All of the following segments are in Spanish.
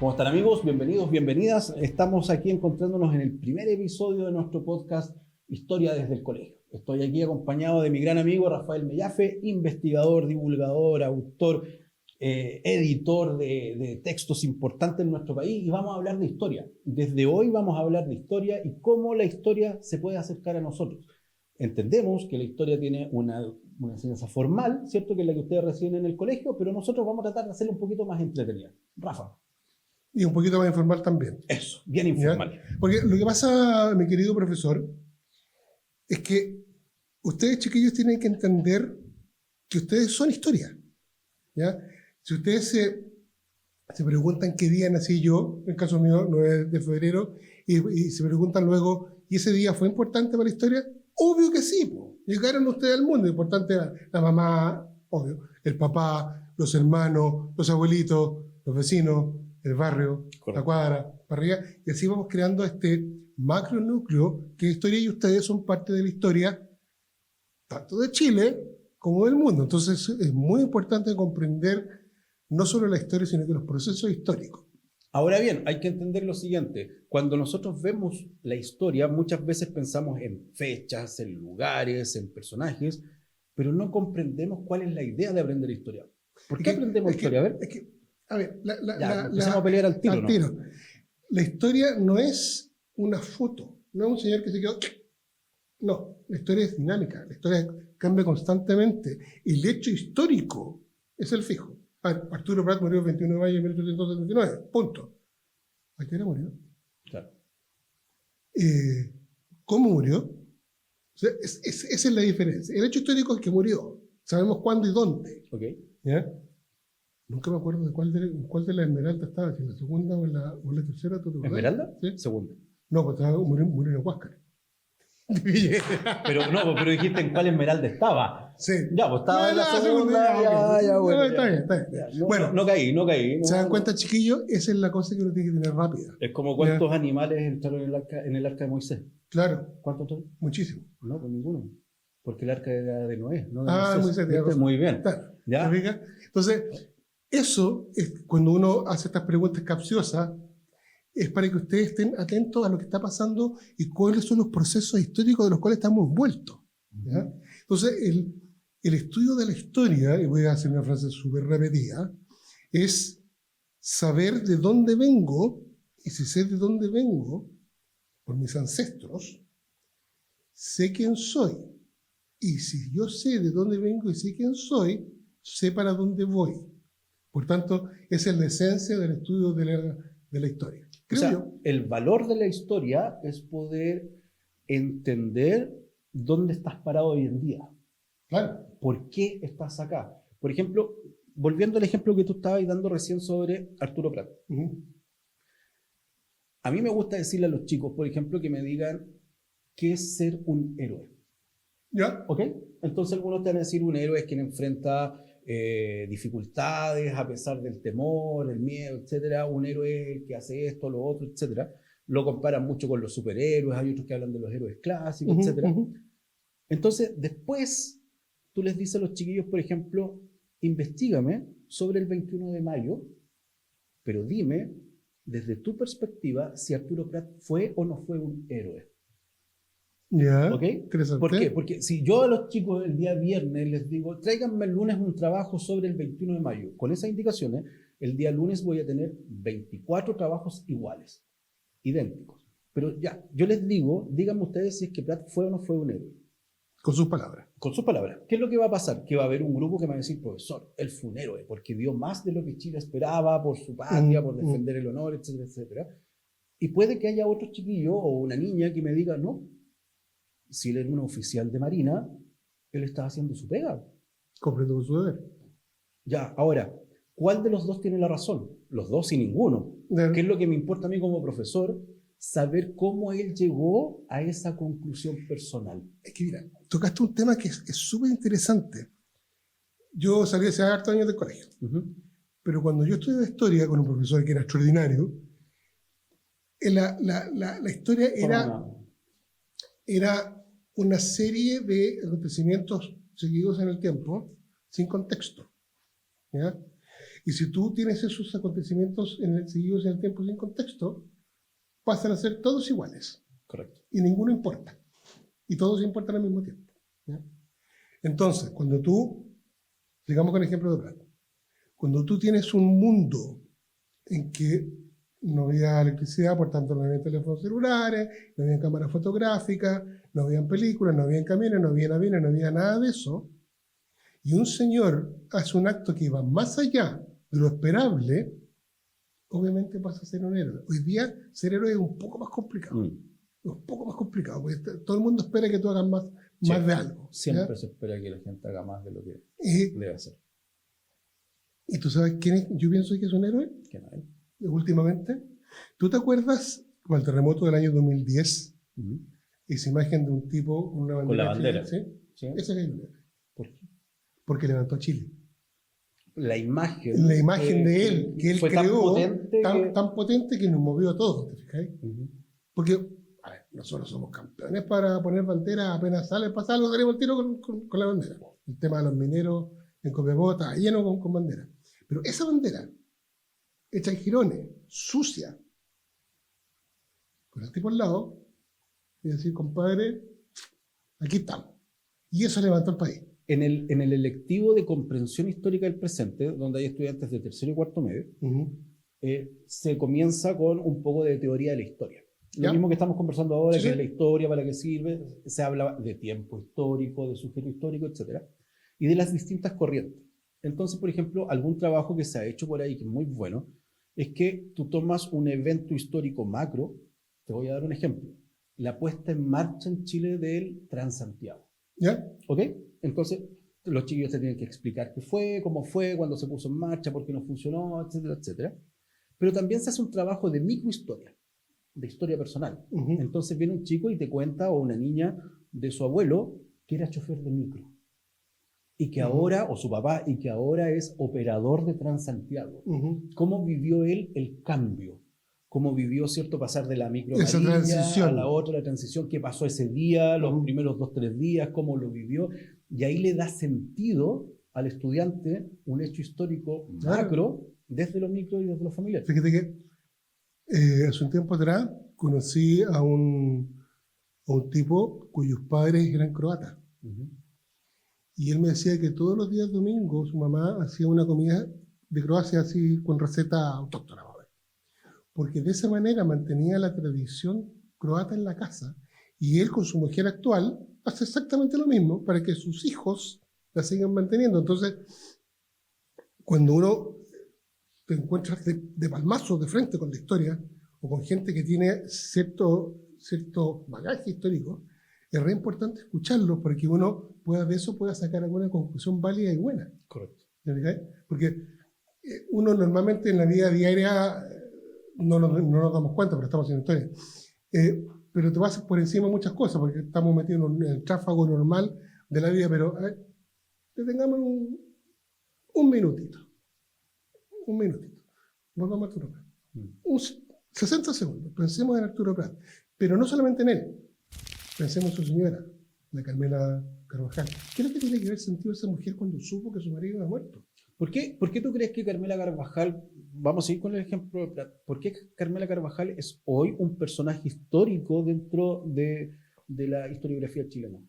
¿Cómo están, amigos? Bienvenidos, bienvenidas. Estamos aquí encontrándonos en el primer episodio de nuestro podcast Historia desde el Colegio. Estoy aquí acompañado de mi gran amigo Rafael Mellafe, investigador, divulgador, autor, editor de textos importantes en nuestro país, y vamos a hablar de historia. Desde hoy vamos a hablar de historia y cómo la historia se puede acercar a nosotros. Entendemos que la historia tiene una enseñanza formal, ¿cierto? Que es la que ustedes reciben en el colegio, pero nosotros vamos a tratar de hacerla un poquito más entretenida. Rafa. Y un poquito más informal también. Eso, bien informal. ¿Ya? Porque lo que pasa, mi querido profesor, es que ustedes, chiquillos, tienen que entender que ustedes son historia. ¿Ya? Si ustedes se preguntan qué día nací yo, en el caso mío, 9 de febrero, y se preguntan luego, ¿y ese día fue importante para la historia? Obvio que sí, po. Llegaron ustedes al mundo, importante era la mamá, obvio, el papá, los hermanos, los abuelitos, los vecinos, el barrio, correcto, la cuadra, para arriba, y así vamos creando este macronúcleo que es historia, y ustedes son parte de la historia tanto de Chile como del mundo. Entonces es muy importante comprender no solo la historia, sino que los procesos históricos. Ahora bien, hay que entender lo siguiente. Cuando nosotros vemos la historia, muchas veces pensamos en fechas, en lugares, en personajes, pero no comprendemos cuál es la idea de aprender historia. ¿Por qué aprendemos historia? A ver, empezamos a pelear al tiro, ¿no? La historia no es una foto, no es un señor que se quedó. No, la historia es dinámica, la historia cambia constantemente. El hecho histórico es el fijo. Arturo Prat murió el 21 de mayo de 1879, punto. ¿A qué hora murió? Claro. ¿Cómo murió? O sea, esa es la diferencia. El hecho histórico es que murió. Sabemos cuándo y dónde. Okay. ¿Ya? Nunca me acuerdo de cuál de las esmeraldas estaba, si en la segunda o en la tercera. ¿Tú te acuerdas? ¿Esmeralda? ¿Sí? Segunda. No, pues murió en Huáscar. pero dijiste en cuál esmeralda estaba. Sí. Ya, pues estaba en la segunda. Ya, bueno. Está bien. Bueno, no caí. ¿Se dan cuenta, chiquillos? Esa es la cosa que uno tiene que tener rápida. Es como cuántos animales entraron en el arca de Moisés. Claro. ¿Cuántos entraron? Muchísimos. No, pues ninguno. Porque el arca era de Noé, no de Moisés. Muy bien. ¿Ya? Entonces, eso es cuando uno hace estas preguntas capciosas, es para que ustedes estén atentos a lo que está pasando y cuáles son los procesos históricos de los cuales estamos envueltos. ¿Ya? Entonces, el estudio de la historia, y voy a hacer una frase súper repetida, es saber de dónde vengo, y si sé de dónde vengo, por mis ancestros, sé quién soy. Y si yo sé de dónde vengo y sé quién soy, sé para dónde voy. Por tanto, esa es la esencia del estudio de la historia. El valor de la historia es poder entender dónde estás parado hoy en día. Claro. ¿Por qué estás acá? Por ejemplo, volviendo al ejemplo que tú estabas dando recién sobre Arturo Prat. A mí me gusta decirle a los chicos, por ejemplo, que me digan qué es ser un héroe. ¿Ya? ¿Ok? Entonces algunos te van a decir un héroe es quien enfrenta dificultades a pesar del temor, el miedo, etcétera. Un héroe que hace esto, lo otro, etcétera. Lo comparan mucho con los superhéroes, hay otros que hablan de los héroes clásicos, etcétera. Entonces, después tú les dices a los chiquillos, por ejemplo, investígame sobre el 21 de mayo, pero dime, desde tu perspectiva, si Arturo Prat fue o no fue un héroe. Ya, ¿Okay? interesante. ¿Por qué? Porque si yo a los chicos el día viernes les digo, tráiganme el lunes un trabajo sobre el 21 de mayo, con esas indicaciones, el día lunes voy a tener 24 trabajos iguales, idénticos. Pero ya, yo les digo, díganme ustedes si es que Prat fue o no fue un héroe. Con sus palabras. Con sus palabras. ¿Qué es lo que va a pasar? Que va a haber un grupo que me va a decir, profesor, él fue un héroe, porque dio más de lo que Chile esperaba por su patria, por defender el honor, etcétera, etcétera. Y puede que haya otro chiquillo o una niña que me diga, no, si él era un oficial de marina, él estaba haciendo su pega. Comprendo con su deber. Ya, ahora, ¿cuál de los dos tiene la razón? Los dos y ninguno. ¿Qué es lo que me importa a mí como profesor? Saber cómo él llegó a esa conclusión personal. Es que mira, tocaste un tema que es súper interesante. Yo salí hace hartos años del colegio, pero cuando yo estudiaba historia con un profesor que era extraordinario, la historia era una serie de acontecimientos seguidos en el tiempo, sin contexto. ¿Ya? Y si tú tienes esos acontecimientos seguidos en el tiempo sin contexto, pasan a ser todos iguales. Correcto. Y ninguno importa. Y todos importan al mismo tiempo. ¿Ya? Entonces, cuando tú, digamos con el ejemplo de Prat, cuando tú tienes un mundo en que no había electricidad, por tanto no había teléfonos celulares, no había cámaras fotográficas, no había películas, no había camiones, no había aviones, no había nada de eso, y un señor hace un acto que va más allá de lo esperable, obviamente pasa a ser un héroe. Hoy día ser héroe es un poco más complicado. Un poco más complicado, porque todo el mundo espera que tú hagas más de algo. Siempre ¿ya? se espera que la gente haga más de lo que debe hacer. ¿Y tú sabes quién es? Yo pienso que es un héroe. ¿Quién es? Últimamente. ¿Tú te acuerdas con el terremoto del año 2010? Esa imagen de un tipo con una bandera. Con la bandera. ¿Sí? ¿Sí? Ese es el héroe. ¿Por qué? Porque levantó Chile. La imagen de él, que él fue creó, tan potente que nos movió a todos, ¿te fijáis? Porque a ver, nosotros somos campeones para poner bandera, apenas sale, pasa algo, salimos al tiro con la bandera. El tema de los mineros en Copiapó está lleno con bandera. Pero esa bandera, hecha en jirones, sucia, con el tipo al lado, y decir, compadre, aquí estamos. Y eso levantó el país. En el electivo de comprensión histórica del presente, donde hay estudiantes de tercero y cuarto medio, se comienza con un poco de teoría de la historia. Lo mismo que estamos conversando ahora, que es la historia, para qué sirve, se habla de tiempo histórico, de sujeto histórico, etc. Y de las distintas corrientes. Entonces, por ejemplo, algún trabajo que se ha hecho por ahí, que es muy bueno, es que tú tomas un evento histórico macro. Te voy a dar un ejemplo. La puesta en marcha en Chile del Transantiago. ¿Ya? ¿Ok? Entonces, los chiquillos te tienen que explicar qué fue, cómo fue, cuándo se puso en marcha, por qué no funcionó, etcétera, etcétera. Pero también se hace un trabajo de microhistoria, de historia personal. Entonces viene un chico y te cuenta, o una niña, de su abuelo, que era chofer de micro. Y que ahora, o su papá, y que ahora es operador de Transantiago. ¿Cómo vivió él el cambio? ¿Cómo vivió, cierto, pasar de la micro amarilla a la otra, la transición? ¿Qué pasó ese día, los primeros 2-3 días? ¿Cómo lo vivió? Y ahí le da sentido al estudiante un hecho histórico macro desde lo micro y desde lo familiar. Fíjate que hace un tiempo atrás conocí a un tipo cuyos padres eran croatas. Y él me decía que todos los días domingos su mamá hacía una comida de Croacia así con receta autóctona. Porque de esa manera mantenía la tradición croata en la casa. Y él con su mujer actual hace exactamente lo mismo para que sus hijos la sigan manteniendo. Entonces, cuando uno te encuentras de palmazo de frente con la historia, o con gente que tiene cierto bagaje histórico, es re importante escucharlo para que uno de eso pueda sacar alguna conclusión válida y buena. Correcto. Porque uno normalmente en la vida diaria no nos damos cuenta, pero estamos haciendo historia. Pero te vas por encima de muchas cosas, porque estamos metidos en el tráfago normal de la vida, pero detengamos un minutito. Volvamos a Arturo Prat. 60 segundos. Pensemos en Arturo Prat. Pero no solamente en él. Pensemos en su señora, la Carmela Carvajal. ¿Qué es lo que tiene que ver sentido esa mujer cuando supo que su marido había muerto? ¿Por qué tú crees que Carmela Carvajal, vamos a seguir con el ejemplo de Prat, ¿por qué Carmela Carvajal es hoy un personaje histórico dentro de la historiografía chilena?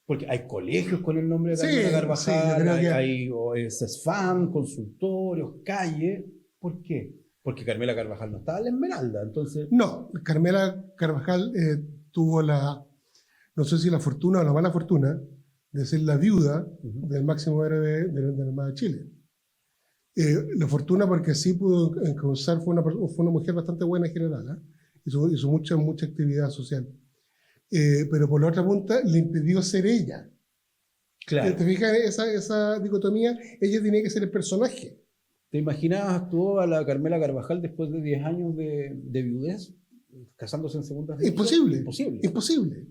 Porque hay colegios con el nombre de Carmela Carvajal, hay CESFAM, consultorios, calle. ¿Por qué? Porque Carmela Carvajal no estaba en la Esmeralda, entonces... No, Carmela Carvajal tuvo no sé si la fortuna o la mala fortuna, de ser la viuda del máximo héroe de la Armada de Chile. La fortuna porque sí pudo encauzar, fue una mujer bastante buena en general, hizo mucha actividad social. Pero por la otra punta le impidió ser ella. Claro. ¿Te fijas esa dicotomía? Ella tenía que ser el personaje. ¿Te imaginabas tú a la Carmela Carvajal después de 10 años de viudez, casándose en segundas nupcias? Imposible.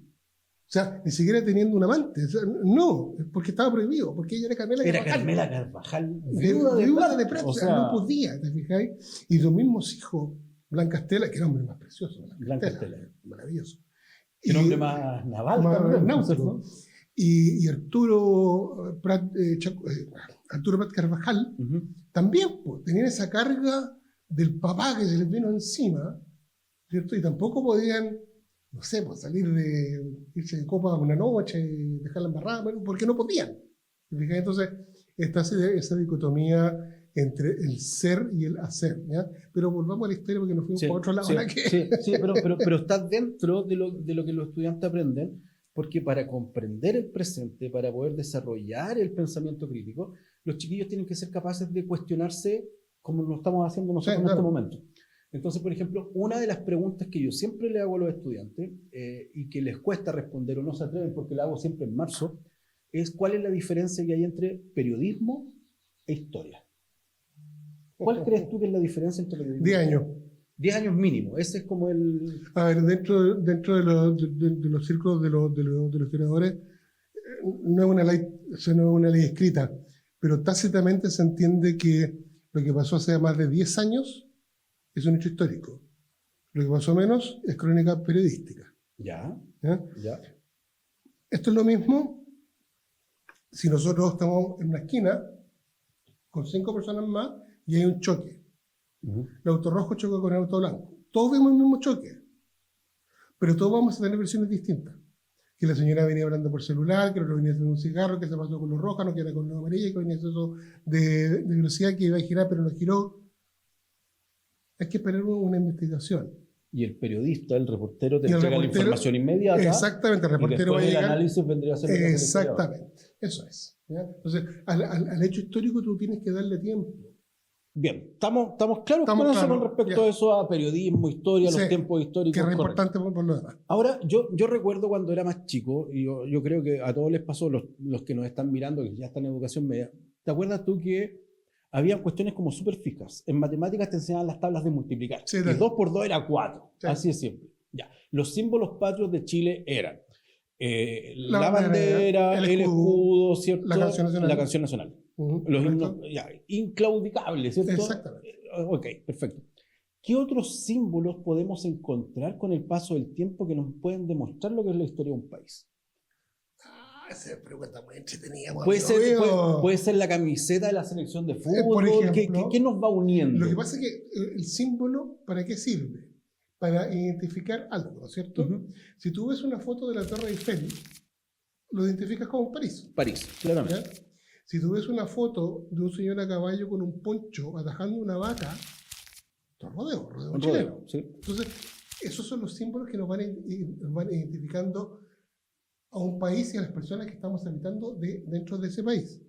O sea, ni siquiera teniendo un amante. O sea, no, porque estaba prohibido, porque ella era Carmela Carvajal. Era Carmela Carvajal, viuda de Prat. O sea, no podía, ¿te fijáis? Y los mismos hijos, Blanca Estela, que era un hombre más precioso. Blanca Estela. Maravilloso. Qué nombre más naval también. Náutico. Y Arturo Prat, Arturo Prat Carvajal, también pues, tenían esa carga del papá que se les vino encima, ¿cierto? Y tampoco podían, no sé, pues salir de irse de copa una noche, dejarla embarrada, porque no podían. Entonces, está esa dicotomía entre el ser y el hacer, ¿ya? Pero volvamos a la historia porque nos fuimos por otro lado. Sí, pero está dentro de lo que los estudiantes aprenden, porque para comprender el presente, para poder desarrollar el pensamiento crítico, los chiquillos tienen que ser capaces de cuestionarse como lo estamos haciendo nosotros en este momento. Entonces, por ejemplo, una de las preguntas que yo siempre le hago a los estudiantes y que les cuesta responder o no se atreven porque la hago siempre en marzo, es ¿cuál es la diferencia que hay entre periodismo e historia? ¿Cuál crees tú que es la diferencia entre periodismo? 10 años. 10 años mínimo, ese es como el... A ver, dentro de los círculos de los historiadores, no es una ley escrita, pero tácitamente se entiende que lo que pasó hace más de 10 años es un hecho histórico. Lo que pasó menos es crónica periodística. Ya. Esto es lo mismo si nosotros estamos en una esquina con 5 personas más y hay un choque. El auto rojo choca con el auto blanco. Todos vemos el mismo choque, pero todos vamos a tener versiones distintas. Que la señora venía hablando por celular, que el otro venía haciendo un cigarro, que se pasó con los rojos, no que era con los amarillos, que venía eso de velocidad, que iba a girar, pero no giró. Hay que esperar una investigación. Y el periodista, el reportero, te entrega la información inmediata. Exactamente, el reportero va a llegar. El análisis vendría a ser... Exactamente, eso es. ¿Ya? Entonces, al hecho histórico tú tienes que darle tiempo. Bien, estamos claros con respecto a eso, a periodismo, historia, los tiempos históricos. Que es importante por lo demás. Ahora, yo recuerdo cuando era más chico, y yo creo que a todos les pasó, los que nos están mirando, que ya están en educación media, ¿te acuerdas tú que había cuestiones como súper fijas? En matemáticas te enseñaban las tablas de multiplicar. Sí, y 2 por 2 era 4. Sí. Así de simple. Ya. Los símbolos patrios de Chile eran la bandera, el escudo, ¿cierto? La canción nacional. Los himnos, inclaudicables, ¿cierto? Exactamente. Ok, perfecto. ¿Qué otros símbolos podemos encontrar con el paso del tiempo que nos pueden demostrar lo que es la historia de un país? Esa pregunta muy entretenida. Puede ser la camiseta de la selección de fútbol. Por ejemplo, ¿Qué nos va uniendo? Lo que pasa es que el símbolo, ¿para qué sirve? Para identificar algo, ¿no es cierto? Si tú ves una foto de la Torre Eiffel, lo identificas como París. París, claramente. ¿Ya? Si tú ves una foto de un señor a caballo con un poncho atajando una vaca, rodeo chileno. Sí. Entonces, esos son los símbolos que nos van identificando a un país y a las personas que estamos habitando dentro de ese país.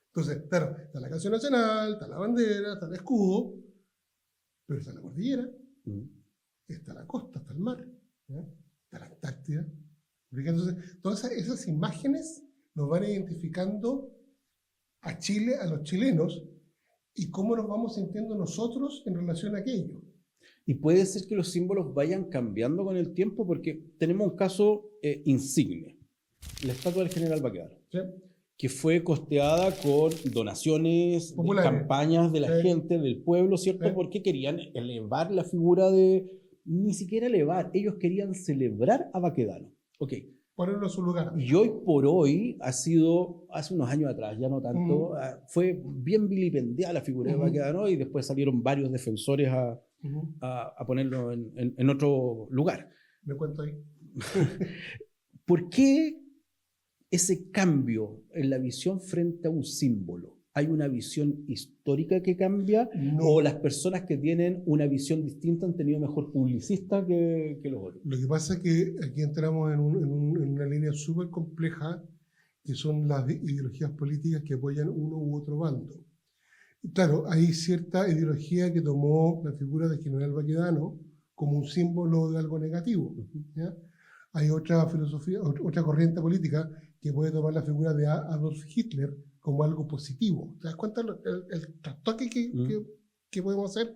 Entonces, claro, está la canción nacional, está la bandera, está el escudo, pero está la cordillera, está la costa, está el mar, ¿ya? Está la Antártida. Entonces, todas esas imágenes nos van identificando a Chile, a los chilenos, y cómo nos vamos sintiendo nosotros en relación a aquello. Y puede ser que los símbolos vayan cambiando con el tiempo, porque tenemos un caso insigne, la estatua del general Baquedano, ¿sí? Que fue costeada con donaciones, campañas de la gente, del pueblo, ¿cierto? Sí. Porque querían elevar la figura ni siquiera elevar, ellos querían celebrar a Baquedano. Ok. Ponerlo en su lugar. Y hoy por hoy hace unos años atrás, ya no tanto, fue bien vilipendiada la figura de Baquedano y después salieron varios defensores a ponerlo en otro lugar. Me cuento ahí. ¿Por qué ese cambio en la visión frente a un símbolo? ¿Hay una visión histórica que cambia? No. ¿O las personas que tienen una visión distinta han tenido mejor publicista que los otros? Lo que pasa es que aquí entramos en una línea súper compleja, que son las ideologías políticas que apoyan uno u otro bando. Y claro, hay cierta ideología que tomó la figura de general Baquedano como un símbolo de algo negativo, ¿ya? Hay otra filosofía, otra corriente política que puede tomar la figura de Adolf Hitler como algo positivo. ¿Te das cuenta el trastoque que podemos hacer?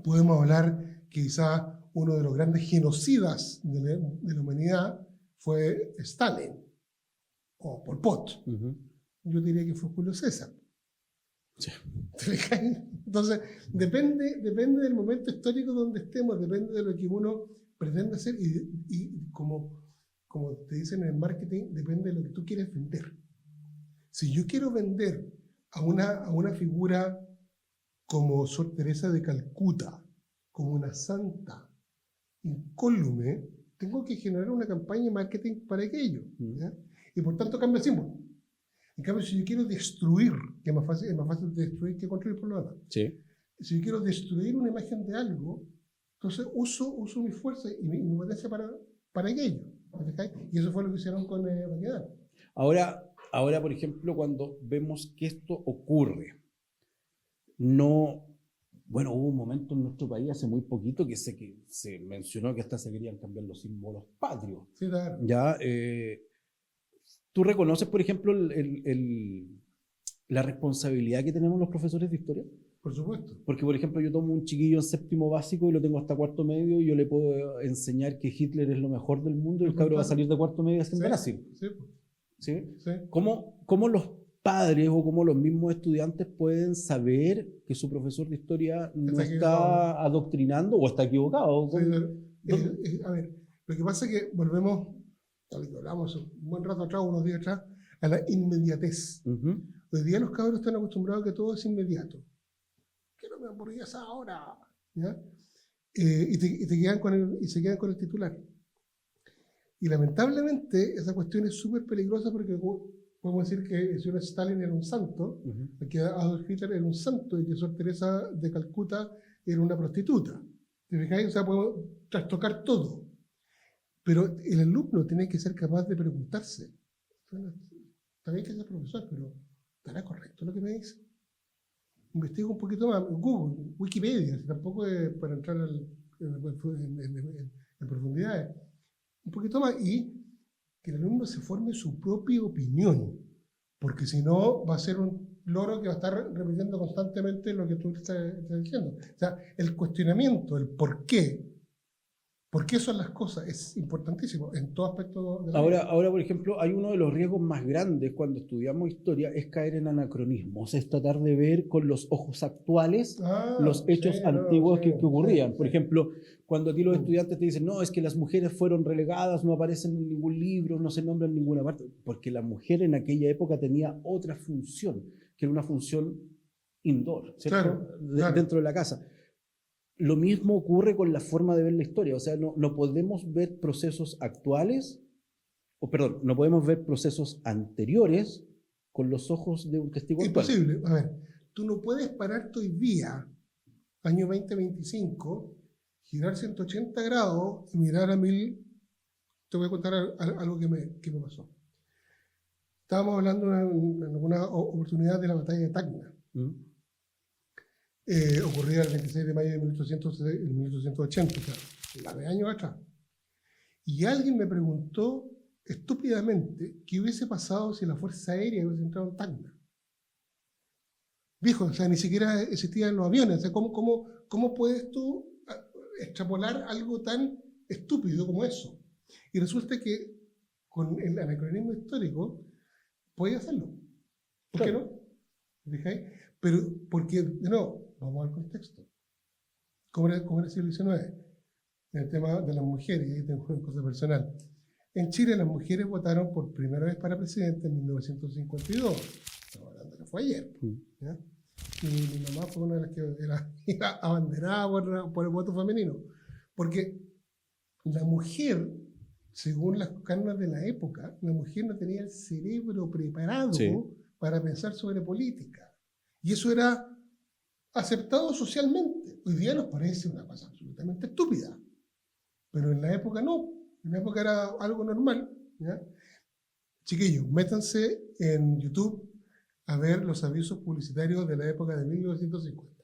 Podemos hablar que quizá uno de los grandes genocidas de la humanidad fue Stalin o Pol Pot. Yo diría que fue Julio César. Sí. Entonces, depende del momento histórico donde estemos, depende de lo que uno pretende hacer y como te dicen en el marketing, depende de lo que tú quieres vender. si yo quiero vender a una figura como Sor Teresa de Calcuta, como una santa incólume, tengo que generar una campaña de marketing para aquello, ¿ya? Y por tanto cambia el símbolo. En cambio, si yo quiero destruir, que es más fácil destruir que construir por lo demás. Sí. Si yo quiero destruir una imagen de algo, entonces uso mi fuerza y mi potencia para aquello. Y eso fue lo que hicieron con Baquedano. Ahora, por ejemplo, cuando vemos que esto ocurre, bueno, hubo un momento en nuestro país hace muy poquito que se mencionó que hasta se querían cambiar los símbolos patrios. Sí, claro. ¿Ya? ¿Tú reconoces, por ejemplo, la responsabilidad que tenemos los profesores de historia? Por supuesto. Porque, por ejemplo, yo tomo un chiquillo en séptimo básico y lo tengo hasta cuarto medio y yo le puedo enseñar que Hitler es lo mejor del mundo y el cabro va a salir de cuarto medio haciendo nazi. Sí. ¿Sí? Sí. ¿Cómo los padres o cómo los mismos estudiantes pueden saber que su profesor de historia no está adoctrinando o está equivocado? Sí, a ver, lo que pasa es que volvemos, tal que hablamos un buen rato atrás, unos días atrás, a la inmediatez. Hoy día los cabros están acostumbrados a que todo es inmediato. Quiero mi hamburguesa ahora, ¿ya? Y se quedan con el titular. Y lamentablemente esa cuestión es súper peligrosa porque podemos decir que el señor Stalin era un santo, que Adolf Hitler era un santo y que Sor Teresa de Calcuta era una prostituta. ¿Te fijáis? O sea, podemos trastocar todo. Pero el alumno tiene que ser capaz de preguntarse, está bien que sea profesor, pero ¿estará correcto lo que me dice? Investigo un poquito más, Google, Wikipedia, tampoco es para entrar en profundidades. Un poquito más y que el alumno se forme su propia opinión, porque si no va a ser un loro que va a estar repitiendo constantemente lo que tú estás diciendo. O sea, el cuestionamiento, el por qué son las cosas, es importantísimo en todo aspecto de la vida. Ahora, por ejemplo, hay uno de los riesgos más grandes cuando estudiamos historia, es caer en anacronismos, es tratar de ver con los ojos actuales los hechos antiguos que ocurrían. Por ejemplo, cuando a ti los estudiantes te dicen, no, es que las mujeres fueron relegadas, no aparecen en ningún libro, no se nombran en ninguna parte, porque la mujer en aquella época tenía otra función, que era una función indoor, ¿cierto? Claro. Dentro de la casa. Lo mismo ocurre con la forma de ver la historia, o sea, no podemos ver procesos actuales, no podemos ver procesos anteriores con los ojos de un testigo actual. Imposible. A ver, tú no puedes pararte hoy día, año 2025, girar 180 grados y mirar a 1000. Te voy a contar algo que me pasó. Estábamos hablando en alguna oportunidad de la batalla de Tacna. Ocurría el 26 de mayo de 1880, o sea, la de años atrás. Y alguien me preguntó estúpidamente qué hubiese pasado si la Fuerza Aérea hubiese entrado en Tacna. Viejo, o sea, ni siquiera existían los aviones. O sea, ¿cómo puedes tú extrapolar algo tan estúpido como eso? Y resulta que con el anacronismo histórico puedes hacerlo. ¿Por qué no? ¿Fijáis? Pero, porque, de nuevo, vamos al contexto. ¿Cómo era el siglo XIX? En el tema de las mujeres, y ahí tengo una cosa personal. En Chile las mujeres votaron por primera vez para presidente en 1952. Estamos hablando que fue ayer. ¿Ya? Y mi mamá fue una de las que era abanderada por el voto femenino. Porque la mujer, según las cánones de la época, la mujer no tenía el cerebro preparado para pensar sobre política. Y eso era aceptado socialmente. Hoy día nos parece una cosa absolutamente estúpida. Pero en la época no. En la época era algo normal. ¿Ya? Chiquillos, métanse en YouTube a ver los avisos publicitarios de la época de 1950.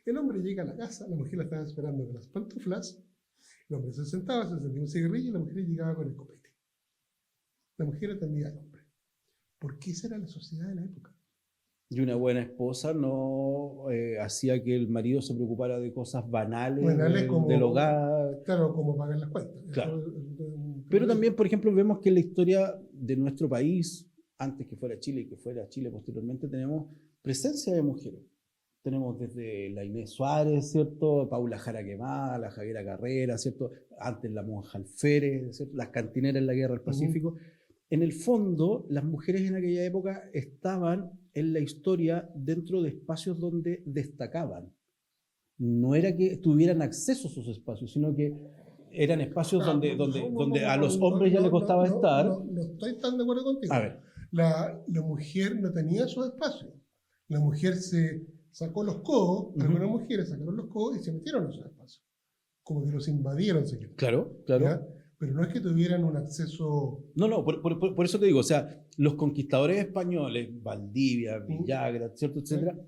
El hombre llega a la casa, la mujer la estaba esperando con las pantuflas, el hombre se sentaba, se encendía un cigarrillo y la mujer llegaba con el copete. La mujer atendía al hombre. Porque esa era la sociedad de la época. Y una buena esposa no hacía que el marido se preocupara de cosas banales como, del hogar. Claro, como pagar las cuentas. Claro. Pero también, por ejemplo, vemos que en la historia de nuestro país, antes que fuera Chile y que fuera Chile posteriormente, tenemos presencia de mujeres. Tenemos desde la Inés Suárez, ¿cierto? Paula Jara Quemada, la Javiera Carrera, ¿cierto? Antes la monja Alférez, ¿cierto? Las cantineras en la Guerra del Pacífico. en el fondo, las mujeres en aquella época estaban en la historia dentro de espacios donde destacaban. No era que tuvieran acceso a esos espacios, sino que eran espacios donde a los hombres ya les costaba estar. No estoy tan de acuerdo contigo. A ver. La mujer no tenía esos espacios. La mujer se sacó los codos, algunas mujeres sacaron los codos y se metieron en esos espacios. Como que los invadieron, si quieres. Claro, claro. ¿Ya? Pero no es que tuvieran un acceso... No, por eso te digo, o sea, los conquistadores españoles, Valdivia, Villagra, ¿cierto?, etcétera,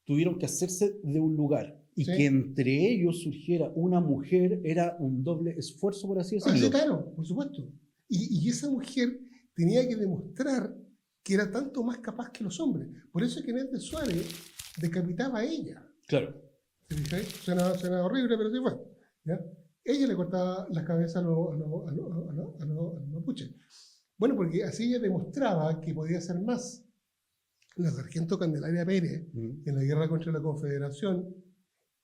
tuvieron que hacerse de un lugar. Y que entre ellos surgiera una mujer era un doble esfuerzo, por así decirlo. Sí, claro, por supuesto. Y esa mujer tenía que demostrar que era tanto más capaz que los hombres. Por eso es que Inés de Suárez decapitaba a ella. Claro. ¿Se fijáis? Suena horrible, pero sí fue. ¿Ya? Ella le cortaba las cabezas a los mapuches. Bueno, porque así ella demostraba que podía hacer más. La sargento Candelaria Pérez, en la guerra contra la Confederación,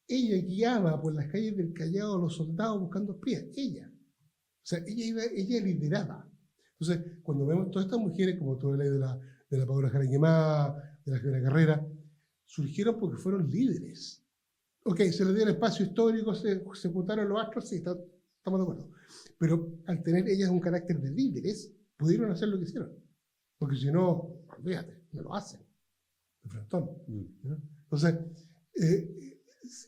ella guiaba por las calles del Callao a los soldados buscando espías. Ella. O sea, ella lideraba. Entonces, cuando vemos todas estas mujeres, como tú lees de la Paula Jaraquemá, de la Jimena Carrera, surgieron porque fueron líderes. Ok, se les dio el espacio histórico, se juntaron los astros, sí, estamos de acuerdo. Pero al tener ellas un carácter de líderes, pudieron hacer lo que hicieron. Porque si no, olvídate, no lo hacen. De frentón. ¿No? Entonces,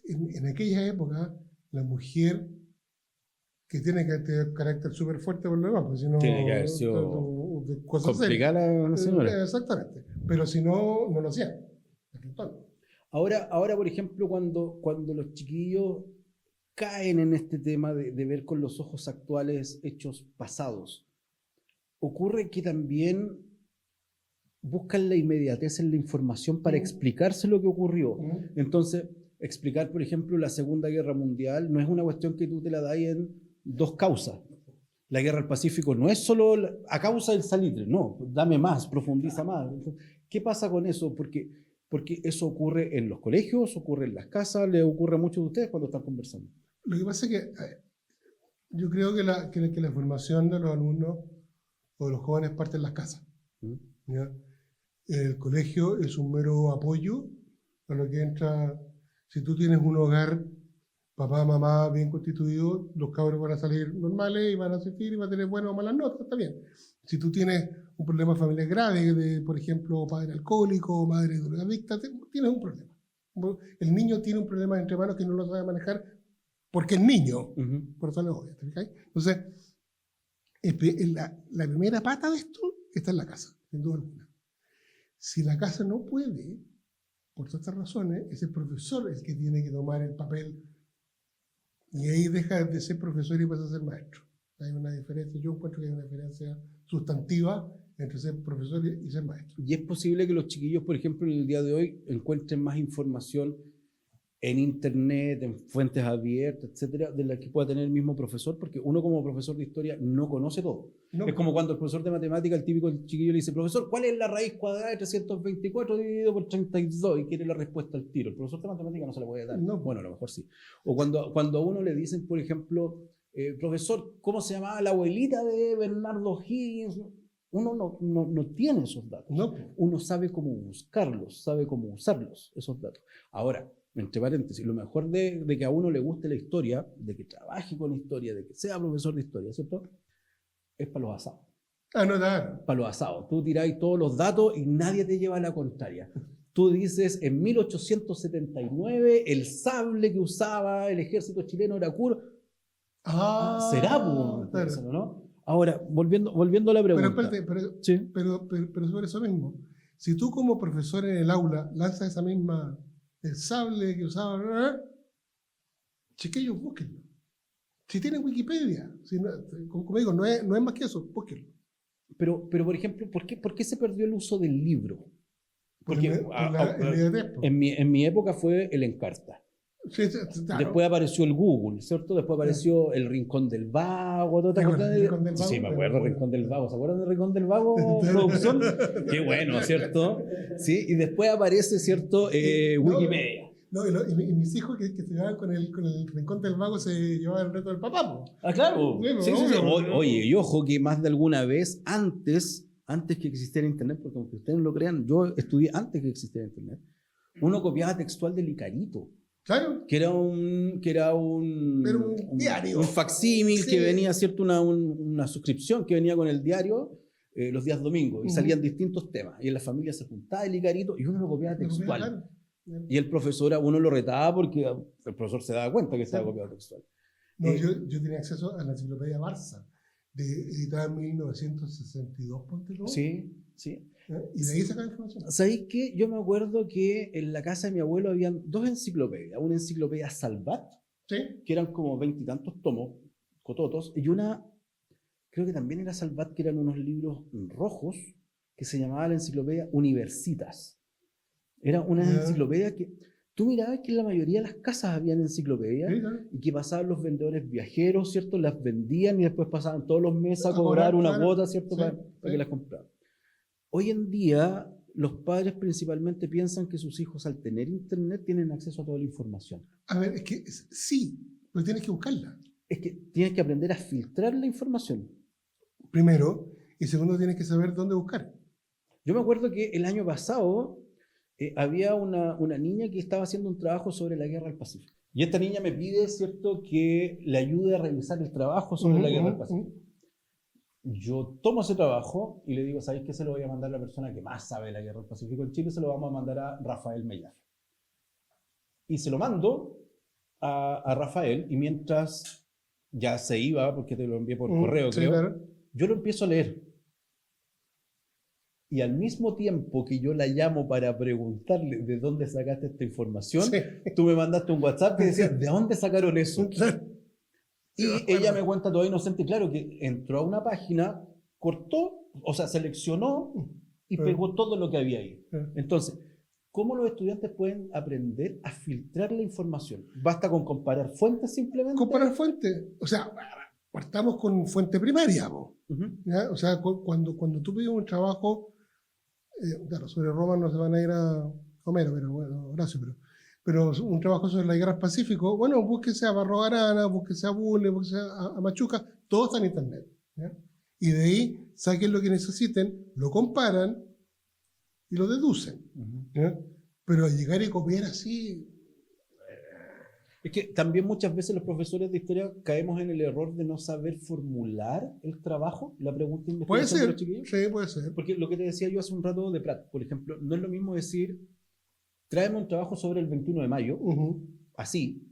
en aquella época, la mujer que tiene que tener carácter súper fuerte por lo demás, porque si no... Tiene que haber sido complicada la señora. Exactamente. Pero si no, no lo hacían. De frentón. Ahora, por ejemplo, cuando los chiquillos caen en este tema de ver con los ojos actuales hechos pasados, ocurre que también buscan la inmediatez en la información para explicarse lo que ocurrió. Entonces, explicar, por ejemplo, la Segunda Guerra Mundial no es una cuestión que tú te la das en dos causas. La Guerra del Pacífico no es solo a causa del salitre, no, dame más, profundiza más. ¿Qué pasa con eso? Porque eso ocurre en los colegios, ocurre en las casas, le ocurre a muchos de ustedes cuando están conversando. Lo que pasa es que yo creo que la formación de los alumnos o de los jóvenes parte en las casas. ¿Ya? El colegio es un mero apoyo a lo que entra. Si tú tienes un hogar, papá, mamá bien constituido, los cabros van a salir normales y van a asistir y van a tener buenas o malas notas, está bien. Si tú tienes un problema familiar grave, de, por ejemplo, padre alcohólico, madre drogadicta, tienes un problema. El niño tiene un problema entre manos que no lo sabe manejar porque es niño, por razones obvias, ¿te fijáis? Entonces, la primera pata de esto está en la casa, sin duda alguna. Si la casa no puede, por todas estas razones, es el profesor el que tiene que tomar el papel y ahí deja de ser profesor y pasa a ser maestro. Hay una diferencia, yo encuentro que hay una diferencia sustantiva entre ser profesor y ser maestro. Y es posible que los chiquillos, por ejemplo, en el día de hoy encuentren más información en internet, en fuentes abiertas, etcétera, de la que pueda tener el mismo profesor, porque uno como profesor de historia no conoce todo. No. Es como cuando el profesor de matemática, el típico chiquillo, le dice: profesor, ¿cuál es la raíz cuadrada de 324 dividido por 32? Y quiere la respuesta al tiro. El profesor de matemática no se la puede dar. No. Bueno, a lo mejor sí. O cuando a uno le dicen, por ejemplo, profesor, ¿cómo se llamaba la abuelita de Bernardo Higgins? Uno no tiene esos datos. No. Uno sabe cómo buscarlos, sabe cómo usarlos, esos datos. Ahora, entre paréntesis, lo mejor de que a uno le guste la historia, de que trabaje con historia, de que sea profesor de historia, ¿cierto? Es para los asados. Anotar. Para los asados. Tú tiráis todos los datos y nadie te lleva a la contraria. Tú dices, en 1879, el sable que usaba el ejército chileno era curvo. Será, pues, ¿no? Ahora, volviendo a la pregunta. Pero sobre eso mismo. Si tú como profesor en el aula lanzas esa misma... el sable que usaba, chiquillos, búsquenlo. Si tienen Wikipedia, como digo, no es más que eso, búsquenlo. Pero por ejemplo, ¿por qué se perdió el uso del libro? Porque en mi época fue el Encarta. Sí, claro. Después apareció el Google, ¿cierto? Después apareció el Rincón del Vago. Sí, me acuerdo del Rincón del Vago. ¿Se acuerdan del Rincón del Vago, producción? Qué bueno, ¿cierto? Sí, y después aparece, ¿cierto? Wikipedia. No, y mis hijos que estudiaban con el Rincón del Vago se llevaban el reto del papá, po. Ah, claro. Bueno, Sí, sí, sí. obvio. Oye, y ojo que más de alguna vez, antes que existiera Internet, porque aunque ustedes no lo crean, yo estudié antes que existiera Internet, uno copiaba textual del Icarito. Claro. Que era un diario. Un facsímil, Sí. que venía, ¿cierto? Una suscripción que venía con el diario los días domingos y salían distintos temas. Y en la familia se juntaba el Icarito y uno lo copiaba textual. Claro. Y el profesor a uno lo retaba porque el profesor se daba cuenta que estaba copiado textual. No, yo tenía acceso a la enciclopedia Barça, editada en 1962, ponte tú. Sí, sí. Y de ahí sacaba información. ¿Sabéis qué? Yo me acuerdo que en la casa de mi abuelo habían dos enciclopedias. Una enciclopedia Salvat, Sí. que eran como 20 y tantos tomos, cototos, y una, creo que también era Salvat, que eran unos libros rojos, que se llamaba la enciclopedia Universitas. Era una enciclopedia que tú mirabas que en la mayoría de las casas habían enciclopedias, Sí, claro. y que pasaban los vendedores viajeros, ¿cierto? Las vendían y después pasaban todos los meses a cobrar una claro. cuota, ¿cierto? Sí, para que las compraran. Hoy en día, los padres principalmente piensan que sus hijos, al tener internet, tienen acceso a toda la información. A ver, es que sí, pero tienes que buscarla. Es que tienes que aprender a filtrar la información. Primero, y segundo, tienes que saber dónde buscar. Yo me acuerdo que el año pasado había una niña que estaba haciendo un trabajo sobre la guerra del Pacífico. Y esta niña me pide, ¿cierto?, que le ayude a revisar el trabajo sobre la guerra del Pacífico. Yo tomo ese trabajo y le digo, ¿sabéis qué? Se lo voy a mandar a la persona que más sabe de la guerra del Pacífico en Chile, se lo vamos a mandar a Rafael Mellafe. Y se lo mando a Rafael, y mientras ya se iba, porque te lo envié por correo, sí, creo, claro. yo lo empiezo a leer. Y al mismo tiempo que yo la llamo para preguntarle de dónde sacaste esta información, Sí. tú me mandaste un WhatsApp que decía, ¿de dónde sacaron eso? Claro. Y ella me cuenta toda inocente, claro, que entró a una página, cortó, o sea, seleccionó y pegó todo lo que había ahí. Entonces, ¿cómo los estudiantes pueden aprender a filtrar la información? ¿Basta con comparar fuentes simplemente? Comparar fuentes. O sea, partamos con fuente primaria, ¿ya? O sea, cuando tú pides un trabajo, claro, sobre Roma no se van a ir a Homero, pero bueno, Horacio, pero un trabajo sobre la guerra del Pacífico, bueno, búsquese a Barro Arana, búsquese a Bulnes, búsquese a Machuca, todo está en internet, ¿ya? Y de ahí saquen lo que necesiten, lo comparan y lo deducen, ¿ya? Pero llegar y copiar así... Es que también muchas veces los profesores de historia caemos en el error de no saber formular el trabajo, la pregunta de investigación de los chiquillos. Sí, puede ser. Porque lo que te decía yo hace un rato de Prat, por ejemplo, no es lo mismo decir, tráeme un trabajo sobre el 21 de mayo, así,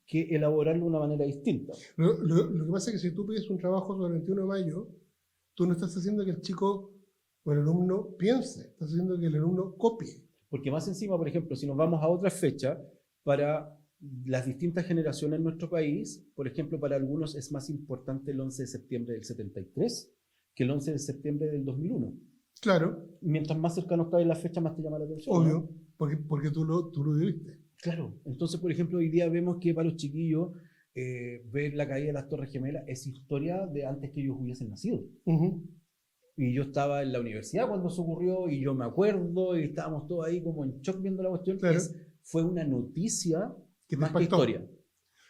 que elaborarlo de una manera distinta. Lo que pasa es que si tú pides un trabajo sobre el 21 de mayo, tú no estás haciendo que el chico o el alumno piense, estás haciendo que el alumno copie. Porque más encima, por ejemplo, si nos vamos a otra fecha, para las distintas generaciones en nuestro país, por ejemplo, para algunos es más importante el 11 de septiembre del 73 que el 11 de septiembre del 2001. Claro. Mientras más cercano está la fecha, más te llama la atención. Obvio, ¿no? porque tú lo viviste. Claro. Entonces, por ejemplo, hoy día vemos que para los chiquillos ver la caída de las Torres Gemelas es historia de antes que ellos hubiesen nacido. Y yo estaba en la universidad cuando eso ocurrió y yo me acuerdo y estábamos todos ahí como en shock viendo la cuestión. Claro. Fue una noticia que más que historia.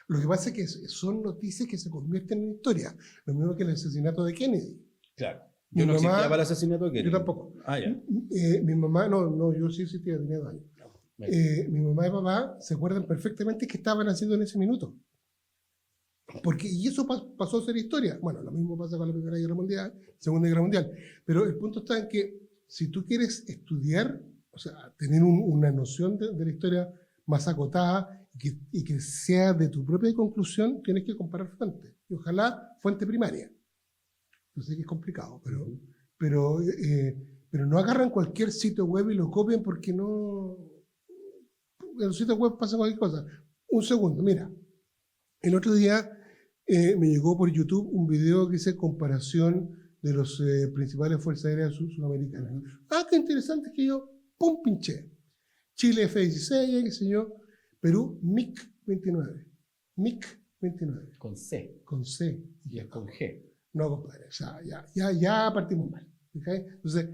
Lo que pasa es que son noticias que se convierten en historia. Lo mismo que el asesinato de Kennedy. Claro. Yo no existía para el asesinato de Kennedy. Yo tampoco. Ah, ya. Mi mamá, no, yo sí existía, tenía 2 años. Mi mamá y papá se acuerdan perfectamente qué estaban haciendo en ese minuto. Y eso pasó a ser historia. Bueno, lo mismo pasa con la Primera Guerra Mundial, Segunda Guerra Mundial. Pero el punto está en que si tú quieres estudiar, o sea, tener una noción de la historia más acotada y que sea de tu propia conclusión, tienes que comparar fuentes. Y ojalá fuente primaria. Yo sé que es complicado, pero no agarran cualquier sitio web y lo copian porque no... En los sitios web pasa cualquier cosa. Un segundo, mira. El otro día me llegó por YouTube un video que dice comparación de los principales fuerzas aéreas sudamericanas. Ah, qué interesante, que yo, pum, pinché. Chile F-16, qué sé yo. Perú, MiG-29. MiG-29. Con C. Con C. Y es con G. No, compadre, o sea, ya partimos mal. ¿Okay? Entonces,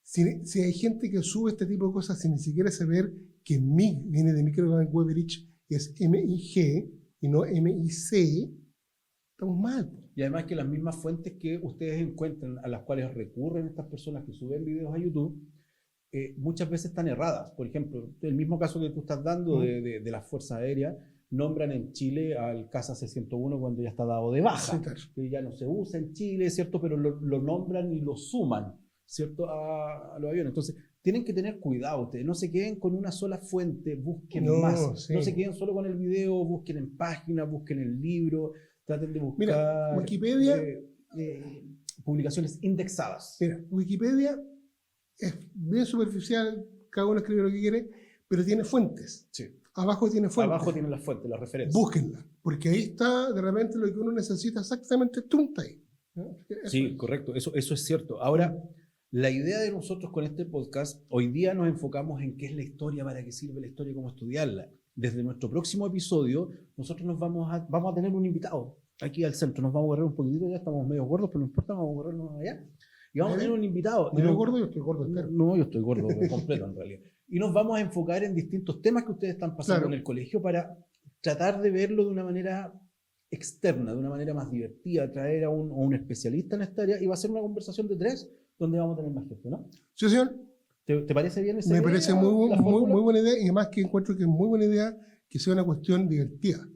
si hay gente que sube este tipo de cosas sin ni siquiera saber que MIG viene de Microgram Weberich, es MIG y no MIC, estamos mal. Y además que las mismas fuentes que ustedes encuentran, a las cuales recurren estas personas que suben videos a YouTube, muchas veces están erradas. Por ejemplo, el mismo caso que tú estás dando de las Fuerzas Aéreas, nombran en Chile al CASA C-101 cuando ya está dado de baja, Sí, claro. que ya no se usa en Chile, ¿cierto? Pero lo nombran y lo suman, ¿cierto? A los aviones. Entonces, tienen que tener cuidado ustedes, no se queden con una sola fuente, busquen más. Sí. No se queden solo con el video, busquen en páginas, busquen en libros, traten de buscar. Mira, Wikipedia, publicaciones indexadas. Mira, Wikipedia es bien superficial, cada uno escribe lo que quiere, pero tiene fuentes. Sí. Abajo tiene fuentes. Abajo tienen las fuentes, las referencias. Búsquenla, porque ahí está de repente lo que uno necesita exactamente, trunta ahí. ¿No? Sí, correcto, eso es cierto. Ahora, la idea de nosotros con este podcast, hoy día nos enfocamos en qué es la historia, para qué sirve la historia y cómo estudiarla. Desde nuestro próximo episodio, nosotros vamos a tener un invitado aquí al centro. Nos vamos a correr un poquitito, ya estamos medio gordos, pero no importa, vamos a corrernos allá. Y vamos a tener un invitado. ¿Medio gordo? Yo estoy gordo entero. No, yo estoy gordo completo en realidad. Y nos vamos a enfocar en distintos temas que ustedes están pasando en el colegio para tratar de verlo de una manera externa, de una manera más divertida, traer a un especialista en esta área, y va a ser una conversación de 3 donde vamos a tener más gente, ¿no? Sí, señor. ¿Te parece bien esa idea? Me parece muy buena idea, y además que encuentro que es muy buena idea que sea una cuestión divertida,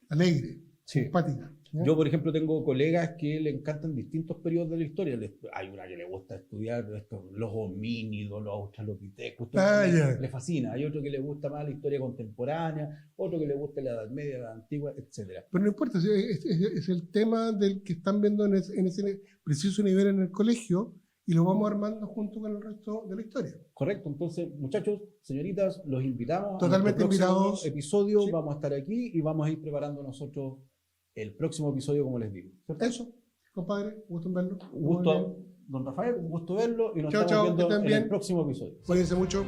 alegre, simpática. ¿Ya? Yo, por ejemplo, tengo colegas que le encantan distintos periodos de la historia. Hay una que le gusta estudiar los homínidos, los australopithecus, le fascina. Hay otro que le gusta más la historia contemporánea, otro que le gusta la Edad Media, la Antigua, etc. Pero no importa, es el tema del que están viendo en ese preciso nivel en el colegio, y lo vamos armando junto con el resto de la historia. Correcto, entonces, muchachos, señoritas, los invitamos. Totalmente a nuestro próximo invitados. episodio. Sí. Vamos a estar aquí y vamos a ir preparando nosotros el próximo episodio, como les digo. ¿Cierto? Eso, compadre, gusto en verlo. Un gusto, don Rafael, un gusto verlo, y nos Chao, estamos viendo en bien. el próximo episodio. Cuídense mucho.